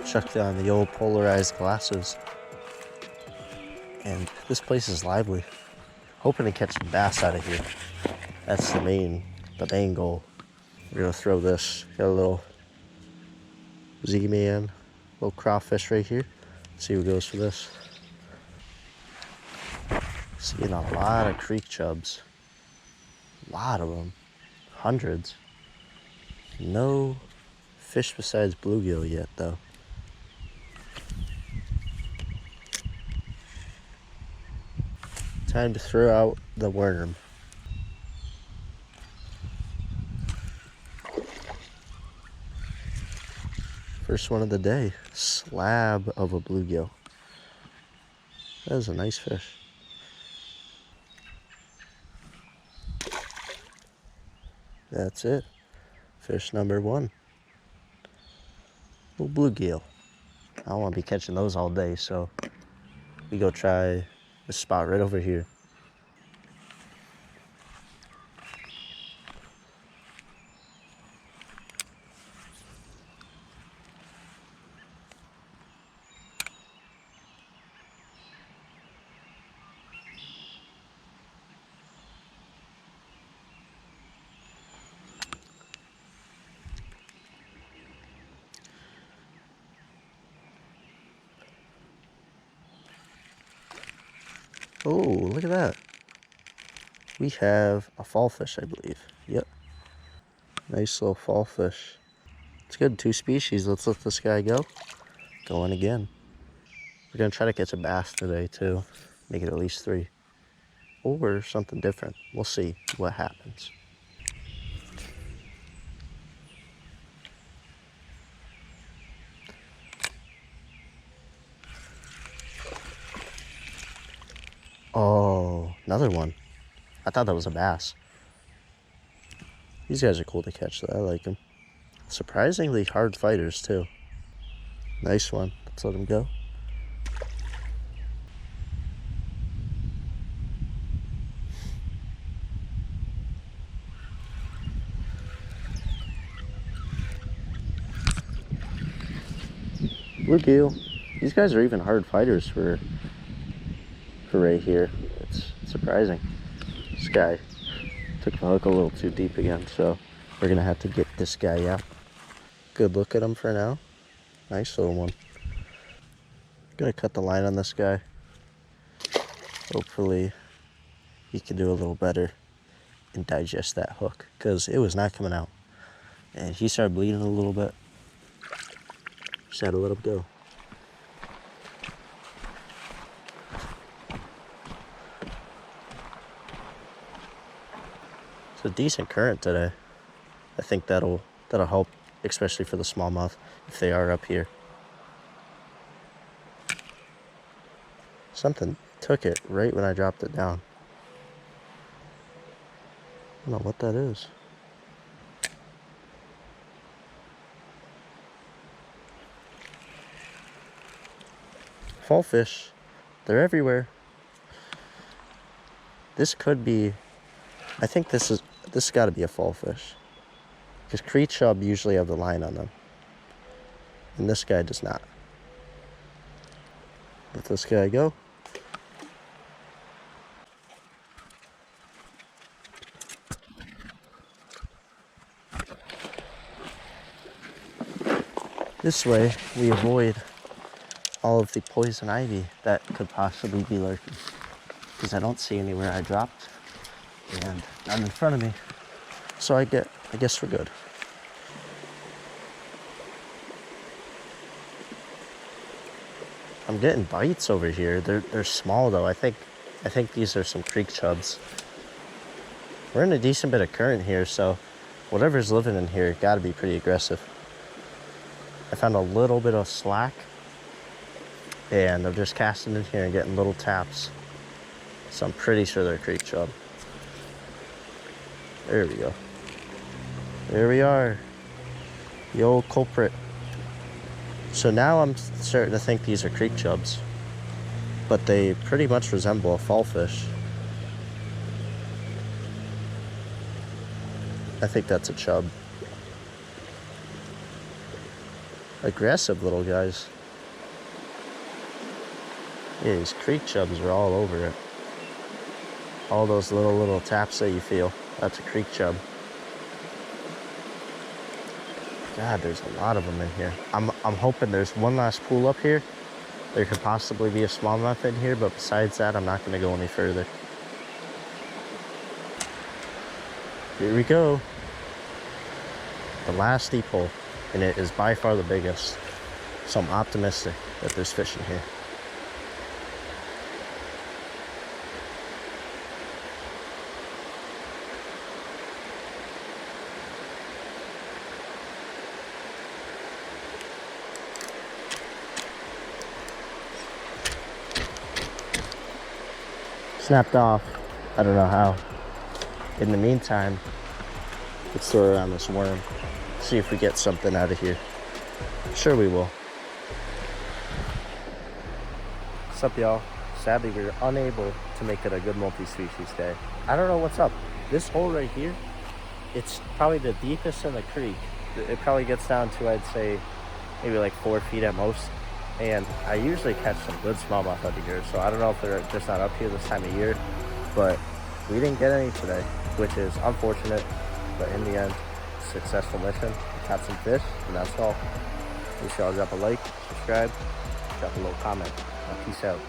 Chucked on the old polarized glasses. And this place is lively. Hoping to catch some bass out of here. That's the main goal. We're gonna throw this. Got a little Z-Man, little crawfish right here. See who goes for this. Seeing a lot of creek chubs. A lot of them. Hundreds. No fish besides bluegill yet, though. Time to throw out the worm. First one of the day. Slab of a bluegill. That is a nice fish. That's it. Fish number one. Little bluegill. I don't want to be catching those all day, so we go try this spot right over here. Oh, look at that. We have a fall fish, I believe. Yep. Nice little fall fish. It's good, 2 species. Let's let this guy go. Going again. We're gonna try to catch a bass today too. Make it at least 3. Or something different. We'll see what happens. Oh, another one. I thought that was a bass. These guys are cool to catch though. I like them. Surprisingly hard fighters too. Nice one. Let's let him go. Bluegill. These guys are even hard fighters for right here. It's surprising. This guy took the hook a little too deep again, so we're gonna have to get this guy out. Good look at him for now. Nice little one. Gonna cut the line on this guy. Hopefully he can do a little better and digest that hook, because it was not coming out. And he started bleeding a little bit. Just had to let him go. It's a decent current today. I think that'll help, especially for the smallmouth if they are up here. Something took it right when I dropped it down. I don't know what that is. Fall fish, they're everywhere. This could be, I think this got to be a fall fish, because creek chub usually have the line on them, and this guy does not. Let this guy go. This way we avoid all of the poison ivy that could possibly be lurking, because I don't see anywhere I dropped and none in front of me, so I guess we're good. I'm getting bites over here. They're small though. I think these are some creek chubs. We're in a decent bit of current here, so whatever's living in here got to be pretty aggressive. I found a little bit of slack, and I'm just casting in here and getting little taps. So I'm pretty sure they're creek chub. There we go. There we are. The old culprit. So now I'm starting to think these are creek chubs, but they pretty much resemble a fall fish. I think that's a chub. aggressive little guys. Yeah, these creek chubs are all over it. All those little taps that you feel, that's a creek chub. God, there's a lot of them in here. I'm hoping there's one last pool up here. There could possibly be a smallmouth in here, but besides that, I'm not going to go any further. Here we go. The last deep hole, and it is by far the biggest. So I'm optimistic that there's fish in here. Snapped off. I don't know how. In the meantime, let's throw around this worm. See if we get something out of here. I'm sure we will. What's up, y'all? Sadly, we were unable to make it a good multi-species day. I don't know what's up. This hole right here, it's probably the deepest in the creek. It probably gets down to, I'd say, maybe like 4 feet at most. And I usually catch some good smallmouth out of here, so I don't know if they're just not up here this time of year, but we didn't get any today, which is unfortunate, but in the end, successful mission. Caught some fish, and that's all. Make sure y'all drop a like, subscribe, drop a little comment. Peace out.